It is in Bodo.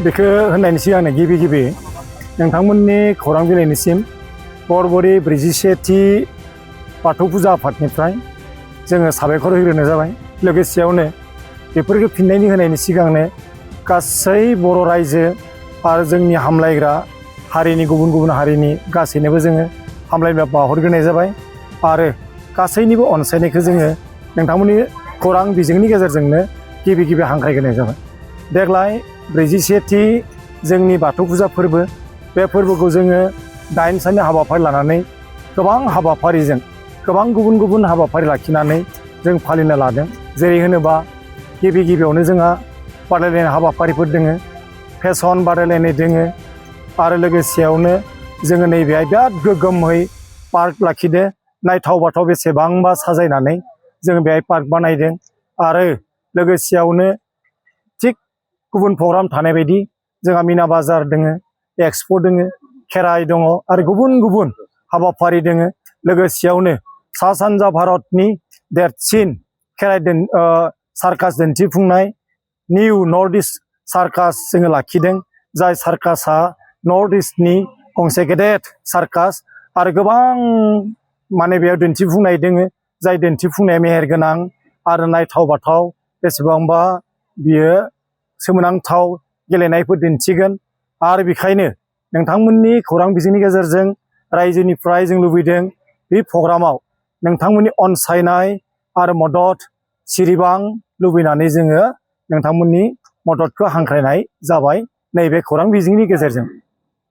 बेखौ होननायनि सिगांनो गिबि नोंथांमोननि खौरां बिलाइनिसिम बरबरि 41थि बाथौ फुजा आफादनिफ्राय जोङो साबायखर होग्रोनो जाबाय। लोगोसेयावनो बेफोरखौ फिननायनि होनायनि सिगांनो गासै बर' रायजो आरो जोंनि हामलायग्रा हारिनि गुबुन हारिनि गासैनोबो जोङो हामलायनाय बावहरग्रोनाय जाबाय आरो गासैनिबो अनसायनायखौ जोङो नोंथांमोननि खौरां बिजोंनि गेजेरजोंनो गिबि हांख्रायग्रोनाय जाबाय। देग्लाय 41थि जोंनि बाथौ फुजा फोरबो, बे फोरबोखौ जोङो 8 साननि हाबाफारि लानानै गोबां हाबाफारिजों गोबां गुबुन हाबाफारि लाखिनानै जों फालिनो लादों। जेरै होनोबा गिबियावनो जोंहा बादायलायनाय हाबाफारिफोर दोङो, फेसन बादायलायनाय दोङो आरो लोगोसेयावनो जोङो नैबेहाय बिराद गोगोमै पार्क लाखिदो। नायथाव बाथाव बेसेबांबा साजायनानै जोङो बेहाय पार्क बानायदों आरो लोगोसेयावनो थिग गुबुन प्रग्राम थानाय बायदि जोंहा मिना बाजार दोङो, एक्सप' दोङो, खेराइ दङ आरो गुबुन हाबाफारि दोङो। लोगोसेयावनो सा सानजा भारतनि देरसिन खेराइ सार्कास दिन्थिफुंनाय निउ नर्थ इस्ट सार्कास जोङो लाखिदों। जाय सार्कासआ नर्थ इस्टनि गंसे गेदेर सार्कास आरो गोबां माने बेयाव दिन्थिफुंनाय दोङो। जाय दिन्थिफुंनाया मेहेरगोनां आरो नायथाव बाथाव बेसेबांबा बियो सोमोनांथाव गेलेनायफोर दिन्थिगोन। आरो बेखायनो नोंथांमोननि खौरां बिजोंनि गेजेरजों रायजोनिफ्राय जों लुबैदों बे प्रग्रामाव नोंथांमोननि अनसायनाय आरो मदद सिरिबां लुबैनानै जोङो नोंथांमोननि मददखौ हांख्रायनाय जाबाय नैबे खौरां बिजोंनि गेजेरजों।